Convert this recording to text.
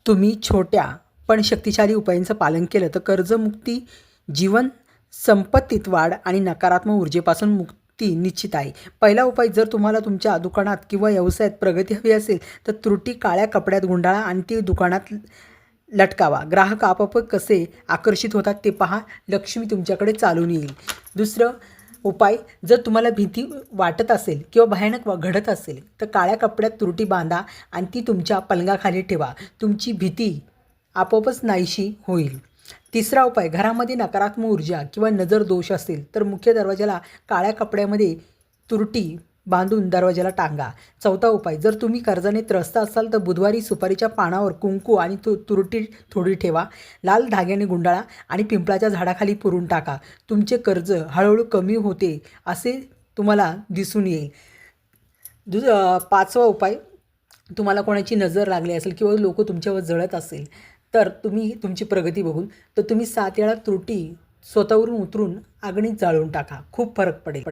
तुम्ही छोट्या पण शक्तिशाली उपायांचं पालन केलं तर कर्जमुक्ती, जीवन संपत्तीत वाढ आणि नकारात्मक ऊर्जेपासून मुक्ती निश्चित आहे. पहिला उपाय, जर तुम्हाला तुमच्या दुकानात किंवा व्यवसायात प्रगती हवी असेल तर त्रुटी काळ्या कपड्यात गुंडाळा आणि ती दुकानात लटकावा. ग्राहक आपोआप कसे आकर्षित होतात ते पहा. लक्ष्मी तुमच्याकडे चालून येईल. दुसरं उपाय, जर तुम्हाला भीती वाटत असेल किंवा भयानक घडत असेल तर काळ्या कपड्यात त्रुटी बांधा आणि ती तुमच्या पलंगाखाली ठेवा. तुमची भीती आपोआपच नाहीशी होईल. तिसरा उपाय, घरामध्ये नकारात्मक ऊर्जा किंवा नजर दोष असेल तर मुख्य दरवाजाला काळ्या कपड्यामध्ये तुरटी बांधून दरवाजाला टांगा. चौथा उपाय, जर तुम्ही कर्जाने त्रस्त असाल तर बुधवारी सुपारीच्या पानावर कुंकू आणि तुरटी थोडी ठेवा. लाल धाग्याने गुंडाळा आणि पिंपळाच्या झाडाखाली पुरून टाका. तुमचे कर्ज हळूहळू कमी होते असे तुम्हाला दिसून येईल. पाचवा उपाय, तुम्हाला कोणाची नजर लागली असेल किंवा लोक तुमच्यावर जळत असेल तर तुम्ही तुमची प्रगती बघून तर तुम्ही 7 वेळा त्रुटी स्वतःवरून उतरून अग्नीत जाळून टाका. खूप फरक पडेल.